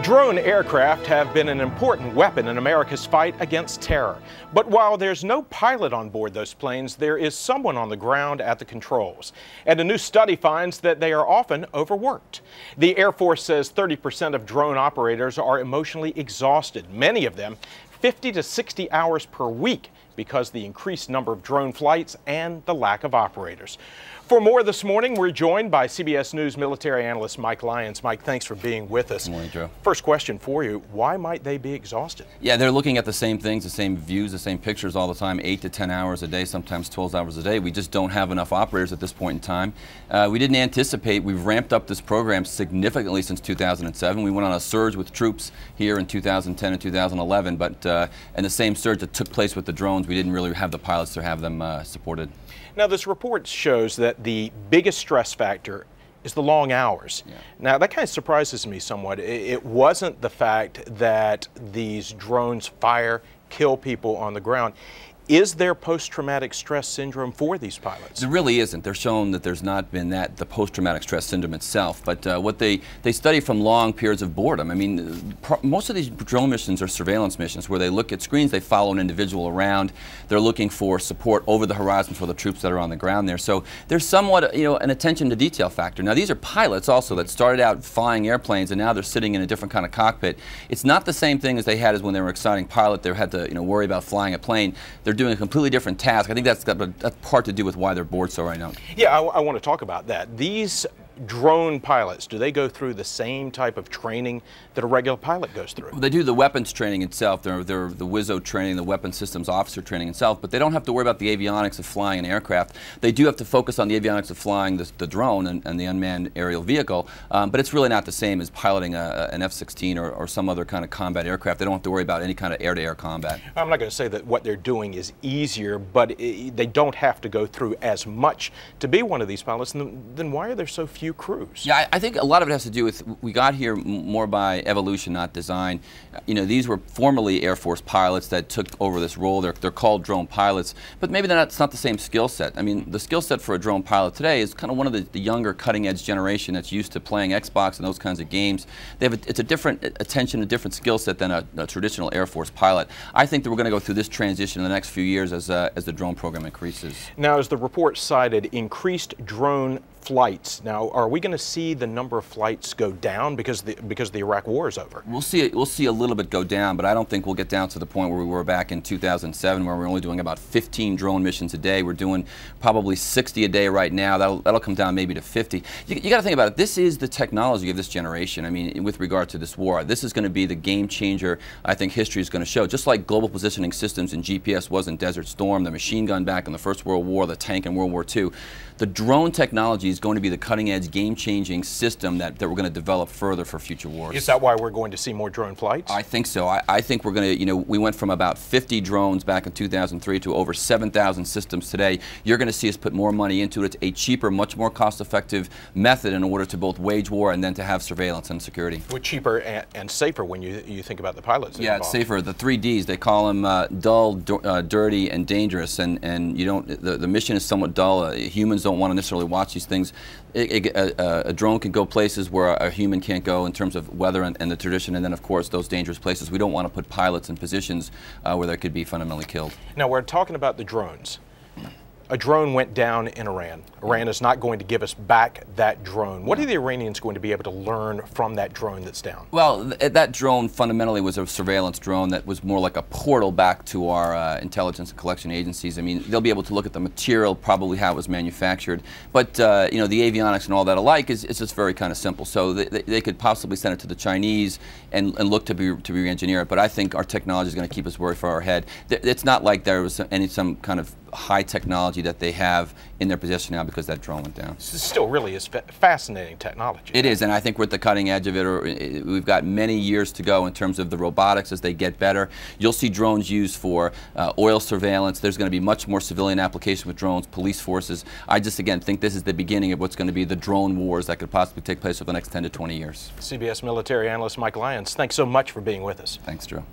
Drone aircraft have been an important weapon in America's fight against terror. But while there's no pilot on board those planes, there is someone on the ground at the controls. And a new study finds that they are often overworked. The Air Force says 30% of drone operators are emotionally exhausted, many of them 50 to 60 hours per week, because of the increased number of drone flights and the lack of operators. For more this morning, we're joined by CBS News Military Analyst Mike Lyons. Mike, thanks for being with us. Good morning, Joe. First question for you, why might they be exhausted? Yeah, they're looking at the same things, the same views, the same pictures all the time, 8 to 10 hours a day, sometimes 12 hours a day. We just don't have enough operators at this point in time. We didn't anticipate, we've ramped up this program significantly since 2007. We went on a surge with troops here in 2010 and 2011, but and the same surge that took place with the drones, we didn't really have the pilots to have them supported. Now, this report shows that the biggest stress factor is the long hours. Yeah. Now, that kind of surprises me somewhat. It wasn't the fact that these drones fire, kill people on the ground. Is there post-traumatic stress syndrome for these pilots? There really isn't. They're shown that there's not been the post-traumatic stress syndrome itself. But what they study from long periods of boredom. I mean, most of these drone missions are surveillance missions where they look at screens, they follow an individual around. They're looking for support over the horizon for the troops that are on the ground there. So there's somewhat, an attention to detail factor. Now, these are pilots also that started out flying airplanes and now they're sitting in a different kind of cockpit. It's not the same thing as they had as when they were exciting pilot. They had to, worry about flying a plane. They're doing a completely different task. I think that's part to do with why they're bored so right now. Yeah, I want to talk about that. These drone pilots, do they go through the same type of training that a regular pilot goes through? Well, they do the weapons training itself. They're the WISO training, the weapons systems officer training itself, but they don't have to worry about the avionics of flying an aircraft. They do have to focus on the avionics of flying the drone and the unmanned aerial vehicle, but it's really not the same as piloting an F-16 or some other kind of combat aircraft. They don't have to worry about any kind of air-to-air combat. I'm not going to say that what they're doing is easier, but they don't have to go through as much to be one of these pilots. Then why are there so few crews? Yeah, I think a lot of it has to do with we got here more by evolution, not design. These were formerly Air Force pilots that took over this role. They're called drone pilots, but maybe it's not the same skill set. I mean, the skill set for a drone pilot today is kind of one of the younger cutting-edge generation that's used to playing Xbox and those kinds of games. It's a different attention, a different skill set than a traditional Air Force pilot. I think that we're going to go through this transition in the next few years as the drone program increases. Now, as the report cited, increased drone flights. Now, are we going to see the number of flights go down because the Iraq War is over? We'll see a little bit go down, but I don't think we'll get down to the point where we were back in 2007, where we're only doing about 15 drone missions a day. We're doing probably 60 a day right now. That'll come down maybe to 50. You got to think about it. This is the technology of this generation. I mean, with regard to this war, this is going to be the game changer. I think history is going to show. Just like global positioning systems and GPS was in Desert Storm, the machine gun back in the First World War, the tank in World War II. The drone technology is going to be the cutting-edge, game-changing system that we're going to develop further for future wars. Is that why we're going to see more drone flights? I think so. I think we're going to, we went from about 50 drones back in 2003 to over 7,000 systems today. You're going to see us put more money into it. It's a cheaper, much more cost-effective method in order to both wage war and then to have surveillance and security. Well, cheaper and safer when you think about the pilots. Yeah, it's safer. The 3 Ds, they call them dull, dirty, and dangerous. And you don't. The mission is somewhat dull. Humans don't want to necessarily watch these things. A drone can go places where a human can't go in terms of weather and the tradition, and then of course those dangerous places. We don't want to put pilots in positions where they could be fundamentally killed. Now, we're talking about the drones. A drone went down in Iran. Iran is not going to give us back that drone. What are the Iranians going to be able to learn from that drone that's down? Well, that drone fundamentally was a surveillance drone that was more like a portal back to our intelligence and collection agencies. I mean, they'll be able to look at the material, probably how it was manufactured. But, the avionics and all that alike is just very kind of simple. So they could possibly send it to the Chinese and look to re-engineer it. But I think our technology is going to keep us very far ahead. It's not like there was some kind of high technology that they have in their possession now because that drone went down. This still really is fascinating technology. It is, and I think we're at the cutting edge of it. We've got many years to go in terms of the robotics as they get better. You'll see drones used for oil surveillance. There's going to be much more civilian application with drones, police forces. I just, again, think this is the beginning of what's going to be the drone wars that could possibly take place over the next 10 to 20 years. CBS military analyst Mike Lyons, thanks so much for being with us. Thanks, Drew.